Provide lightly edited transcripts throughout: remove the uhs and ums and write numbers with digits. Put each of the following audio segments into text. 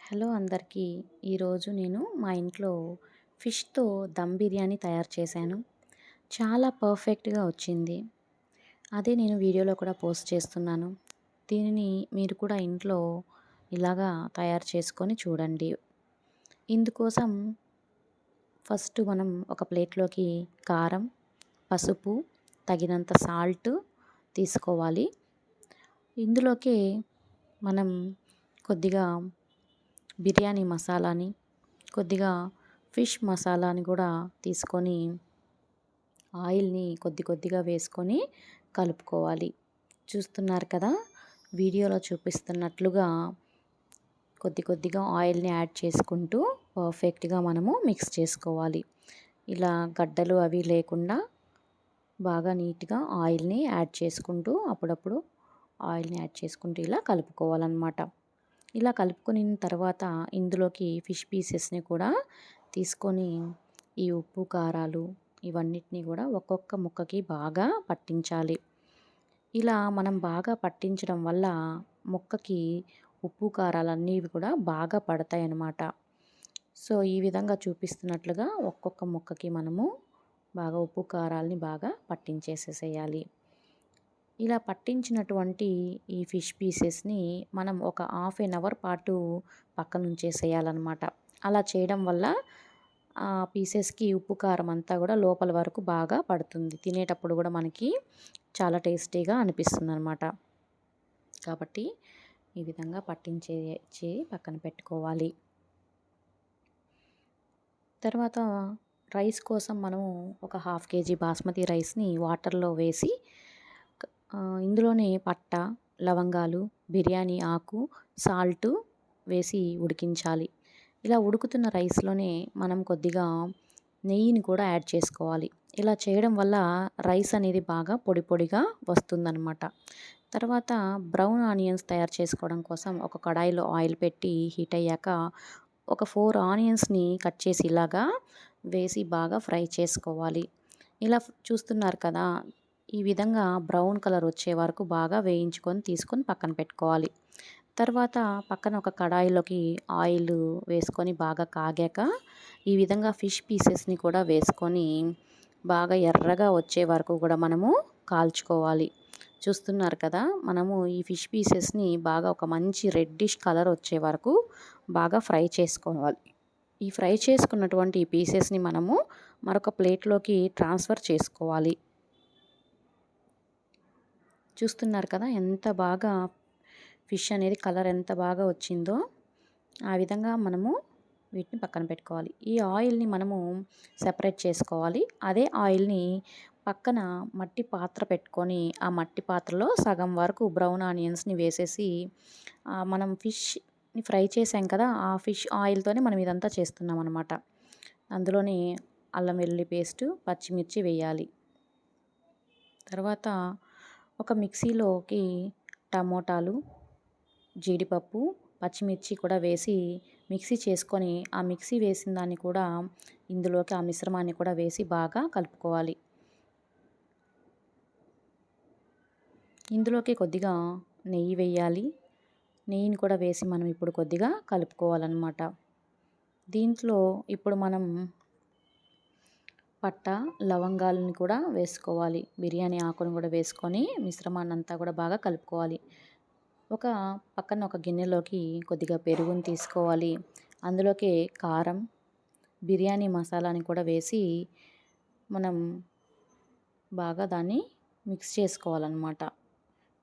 Hello అందరికీ. ఈరోజు నేను మా ఇంట్లో ఫిష్‌తో దమ్ బిర్యానీ తయారు చేశాను. చాలా పర్ఫెక్ట్‌గా వచ్చింది. అదే నేను వీడియోలో కూడా పోస్ట్ చేస్తున్నాను. దీనిని మీరు కూడా ఇంట్లో ఇలాగా తయారు చేసుకొని చూడండి. ఇందుకోసం ఫస్ట్ మనం ఒక ప్లేట్‌లోకి కారం, పసుపు, తగినంత సాల్ట్ తీసుకోవాలి. ఇందులోకే మనం కొద్దిగా బిర్యానీ మసాలాని, కొద్దిగా ఫిష్ మసాలాని కూడా తీసుకొని ఆయిల్‌ని కొద్ది కొద్దిగా వేసుకొని కలుపుకోవాలి. చూస్తున్నారు కదా! వీడియోలో చూపిస్తున్నట్లుగా కొద్ది కొద్దిగా ఆయిల్‌ని యాడ్ చేసుకుంటూ పర్ఫెక్ట్‌గా మనము మిక్స్ చేసుకోవాలి. ఇలా గడ్డలు అవి లేకుండా బాగా నీట్‌గా ఆయిల్‌ని యాడ్ చేసుకుంటూ అప్పుడప్పుడు ఆయిల్‌ని యాడ్ చేసుకుంటూ ఇలా కలుపుకోవాలనమాట. ఇలా కలుపుకునిన తర్వాత ఇందులోకి ఫిష్ పీసెస్‌ని కూడా తీసుకొని ఈ ఉప్పు, కారాలు ఇవన్నిటిని కూడా ఒక్కొక్క ముక్కకి బాగా పట్టించాలి. ఇలా మనం బాగా పట్టించడం వల్ల ముక్కకి ఉప్పు, కారాలన్నీ కూడా బాగా పడతాయన్నమాట. సో, ఈ విధంగా చూపిస్తున్నట్లుగా ఒక్కొక్క ముక్కకి మనము బాగా ఉప్పు, కారాలని బాగా పట్టించేసేసేయాలి. ఇలా పట్టించినటువంటి ఈ ఫిష్ పీసెస్‌ని మనం ఒక హాఫ్ ఎన్ అవర్ పాటు పక్కనుంచేసేయాలనమాట. అలా చేయడం వల్ల ఆ పీసెస్‌కి ఉప్పు, కారం అంతా గూడా లోపల వరకు బాగా పడుతుంది. తినేటప్పుడు గూడా మనకి చాలా టేస్టీగా అనిపిస్తుందనమాట. కాబట్టి ఈ విధంగా పట్టించేచి పక్కన పెట్టుకోవాలి. తర్వాత రైస్ కోసం మనము ఒక హాఫ్ కేజీ బాస్మతి రైస్‌ని వాటర్‌లో వేసి ఇందులోనే పట్ట, లవంగాలు, బిర్యానీ ఆకు, సాల్టు వేసి ఉడికించాలి. ఇలా ఉడుకుతున్న రైస్‌లోనే మనం కొద్దిగా నెయ్యిని కూడా యాడ్ చేసుకోవాలి. ఇలా చేయడం వల్ల రైస్ అనేది బాగా పొడి పొడిగా వస్తుందనమాట. తర్వాత బ్రౌన్ ఆనియన్స్ తయారు చేసుకోవడం కోసం ఒక కడాయిలో ఆయిల్ పెట్టి హీట్ అయ్యాక ఒక 4 ఆనియన్స్‌ని కట్ చేసి ఇలాగా వేసి బాగా ఫ్రై చేసుకోవాలి. ఇలా చూస్తున్నారు కదా! ఈ విధంగా బ్రౌన్ కలర్ వచ్చే వరకు బాగా వేయించుకొని తీసుకొని పక్కన పెట్టుకోవాలి. తర్వాత పక్కన ఒక కడాయిలోకి ఆయిల్ వేసుకొని బాగా కాగాక ఈ విధంగా ఫిష్ పీసెస్‌ని కూడా వేసుకొని బాగా ఎర్రగా వచ్చే వరకు కూడా మనము కాల్చుకోవాలి. చూస్తున్నారు కదా! మనము ఈ ఫిష్ పీసెస్‌ని బాగా ఒక మంచి రెడ్డిష్ కలర్ వచ్చే వరకు బాగా ఫ్రై చేసుకోవాలి. ఈ ఫ్రై చేసుకున్నటువంటి ఈ పీసెస్‌ని మనము మరొక ప్లేట్‌లోకి ట్రాన్స్‌ఫర్ చేసుకోవాలి. చూస్తున్నారు కదా! ఎంత బాగా ఫిష్ అనేది కలర్ ఎంత బాగా వచ్చిందో. ఆ విధంగా మనము వీటిని పక్కన పెట్టుకోవాలి. ఈ ఆయిల్‌ని మనము సెపరేట్ చేసుకోవాలి. అదే ఆయిల్‌ని పక్కన మట్టి పాత్ర పెట్టుకొని, ఆ మట్టి పాత్రలో సగం వరకు బ్రౌన్ ఆనియన్స్‌ని వేసేసి మనం ఫిష్‌ని ఫ్రై చేసాం కదా! ఆ ఫిష్ ఆయిల్‌తోనే మనం ఇదంతా చేస్తున్నామనమాట. అందులోని అల్లం వెల్లుల్లి పేస్టు, పచ్చిమిర్చి వేయాలి. తర్వాత ఒక మిక్సీలోకి టమోటాలు, జీడిపప్పు, పచ్చిమిర్చి కూడా వేసి మిక్సీ చేసుకొని, ఆ మిక్సీ వేసిన దాన్ని కూడా ఇందులోకి ఆ మిశ్రమాన్ని కూడా వేసి బాగా కలుపుకోవాలి. ఇందులోకి కొద్దిగా నెయ్యి వేయాలి. నెయ్యిని కూడా వేసి మనం ఇప్పుడు కొద్దిగా కలుపుకోవాలన్నమాట. దీంట్లో ఇప్పుడు మనం పట్ట, లవంగాలను కూడా వేసుకోవాలి. బిర్యానీ ఆకును కూడా వేసుకొని మిశ్రమాన్నంతా కూడా బాగా కలుపుకోవాలి. ఒక పక్కన ఒక గిన్నెలోకి కొద్దిగా పెరుగుని తీసుకోవాలి. అందులోకి కారం, బిర్యానీ మసాలాని కూడా వేసి మనం బాగా దాన్ని మిక్స్ చేసుకోవాలన్నమాట.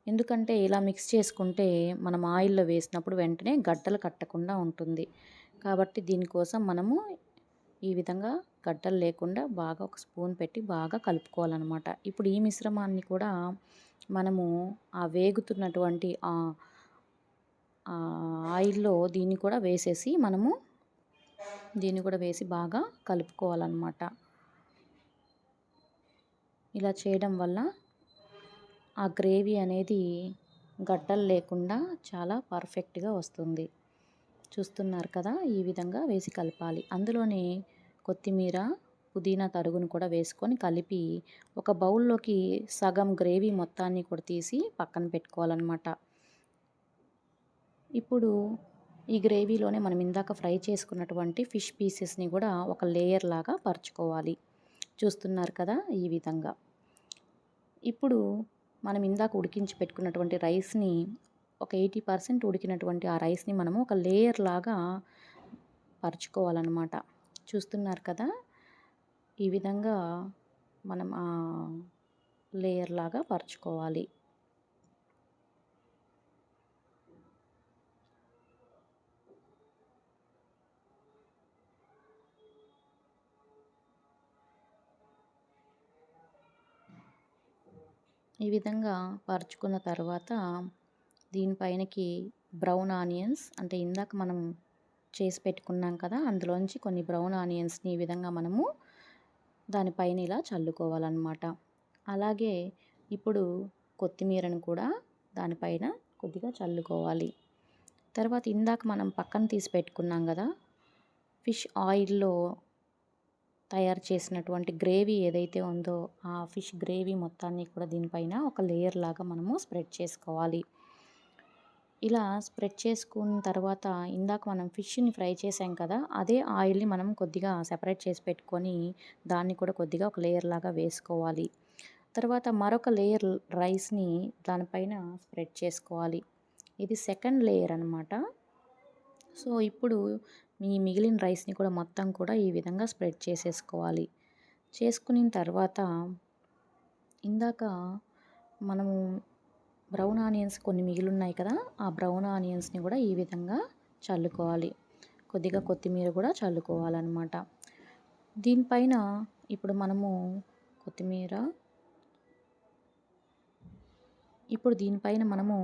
ఎందుకంటే ఇలా మిక్స్ చేసుకుంటే మనం ఆయిల్‌లో వేసినప్పుడు వెంటనే గడ్డలు కట్టకుండా ఉంటుంది. కాబట్టి దీనికోసం మనము ఈ విధంగా గడ్డలు లేకుండా బాగా ఒక స్పూన్ పెట్టి బాగా కలుపుకోవాలన్నమాట. ఇప్పుడు ఈ మిశ్రమాన్ని కూడా మనము ఆ వేగుతున్నటువంటి ఆయిల్‌లో దీన్ని కూడా వేసేసి మనము దీన్ని కూడా వేసి బాగా కలుపుకోవాలన్నమాట. ఇలా చేయడం వల్ల ఆ గ్రేవీ అనేది గడ్డలు లేకుండా చాలా పర్ఫెక్ట్‌గా వస్తుంది. చూస్తున్నారు కదా! ఈ విధంగా వేసి కలపాలి. అందులోనే కొత్తిమీర, పుదీనా తరుగును కూడా వేసుకొని కలిపి ఒక బౌల్‌లోకి సగం గ్రేవీ మొత్తాన్ని కూడా తీసి పక్కన పెట్టుకోవాలన్నమాట. ఇప్పుడు ఈ గ్రేవీలోనే మనం ఇందాక ఫ్రై చేసుకున్నటువంటి ఫిష్ పీసెస్ని కూడా ఒక లేయర్ లాగా పరుచుకోవాలి. చూస్తున్నారు కదా ఈ విధంగా. ఇప్పుడు మనం ఇందాక ఉడికించి పెట్టుకున్నటువంటి రైస్ని ఒక 80% ఉడికినటువంటి ఆ రైస్ని మనము ఒక లేయర్ లాగా పరుచుకోవాలన్నమాట. చూస్తున్నారు కదా ఈ విధంగా మనం లేయర్ లాగా పరుచుకోవాలి. ఈ విధంగా పరుచుకున్న తర్వాత దీనిపైనకి బ్రౌన్ ఆనియన్స్, అంటే ఇందాక మనం చేసి పెట్టుకున్నాం కదా, అందులోంచి కొన్ని బ్రౌన్ ఆనియన్స్ని ఈ విధంగా మనము దానిపైన ఇలా చల్లుకోవాలన్నమాట. అలాగే ఇప్పుడు కొత్తిమీరను కూడా దానిపైన కొద్దిగా చల్లుకోవాలి. తర్వాత ఇందాక మనం పక్కన తీసి పెట్టుకున్నాం కదా, ఫిష్ ఆయిల్లో తయారు చేసినటువంటి గ్రేవీ ఏదైతే ఉందో ఆ ఫిష్ గ్రేవీ మొత్తాన్ని కూడా దీనిపైన ఒక లేయర్ లాగా మనము స్ప్రెడ్ చేసుకోవాలి. ఇలా స్ప్రెడ్ చేసుకున్న తర్వాత ఇందాక మనం ఫిష్ని ఫ్రై చేసాం కదా, అదే ఆయిల్ని మనం కొద్దిగా సెపరేట్ చేసి పెట్టుకొని దాన్ని కూడా కొద్దిగా ఒక లేయర్ లాగా వేసుకోవాలి. తర్వాత మరొక లేయర్ రైస్ని దానిపైన స్ప్రెడ్ చేసుకోవాలి. ఇది సెకండ్ లేయర్ అనమాట. సో ఇప్పుడు మిగిలిన రైస్ని కూడా మొత్తం కూడా ఈ విధంగా స్ప్రెడ్ చేసేసుకోవాలి. చేసుకున్న తర్వాత ఇందాక మనము బ్రౌన్ ఆనియన్స్ కొన్ని మిగిలిన్నాయి కదా, ఆ బ్రౌన్ ఆనియన్స్ని కూడా ఈ విధంగా చల్లుకోవాలి. కొద్దిగా కొత్తిమీర కూడా చల్లుకోవాలన్నమాట. దీనిపైన ఇప్పుడు మనము కొత్తిమీర ఇప్పుడు దీనిపైన మనము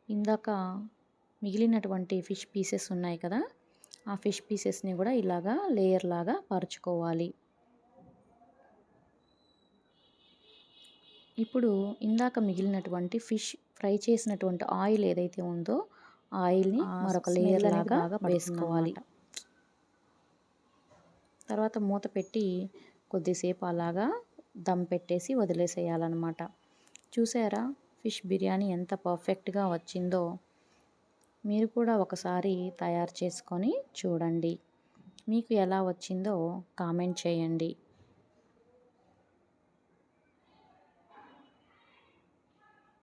ఇందాక మిగిలినటువంటి ఫిష్ పీసెస్ ఉన్నాయి కదా, ఆ ఫిష్ పీసెస్ని కూడా ఇలాగా లేయర్ లాగా పరుచుకోవాలి. ఇప్పుడు ఇందాక మిగిలినటువంటి ఫిష్ ఫ్రై చేసినటువంటి ఆయిల్ ఏదైతే ఉందో ఆ ఆయిల్ని మరొక లేయర్ లాగా వేసుకోవాలి. తర్వాత మూత పెట్టి కొద్దిసేపు అలాగా దమ్ పెట్టేసి వదిలేసేయాలన్నమాట. చూసారా ఫిష్ బిర్యానీ ఎంత పర్ఫెక్ట్గా వచ్చిందో. మీరు కూడా ఒకసారి తయారు చేసుకొని చూడండి. మీకు ఎలా వచ్చిందో కామెంట్ చేయండి.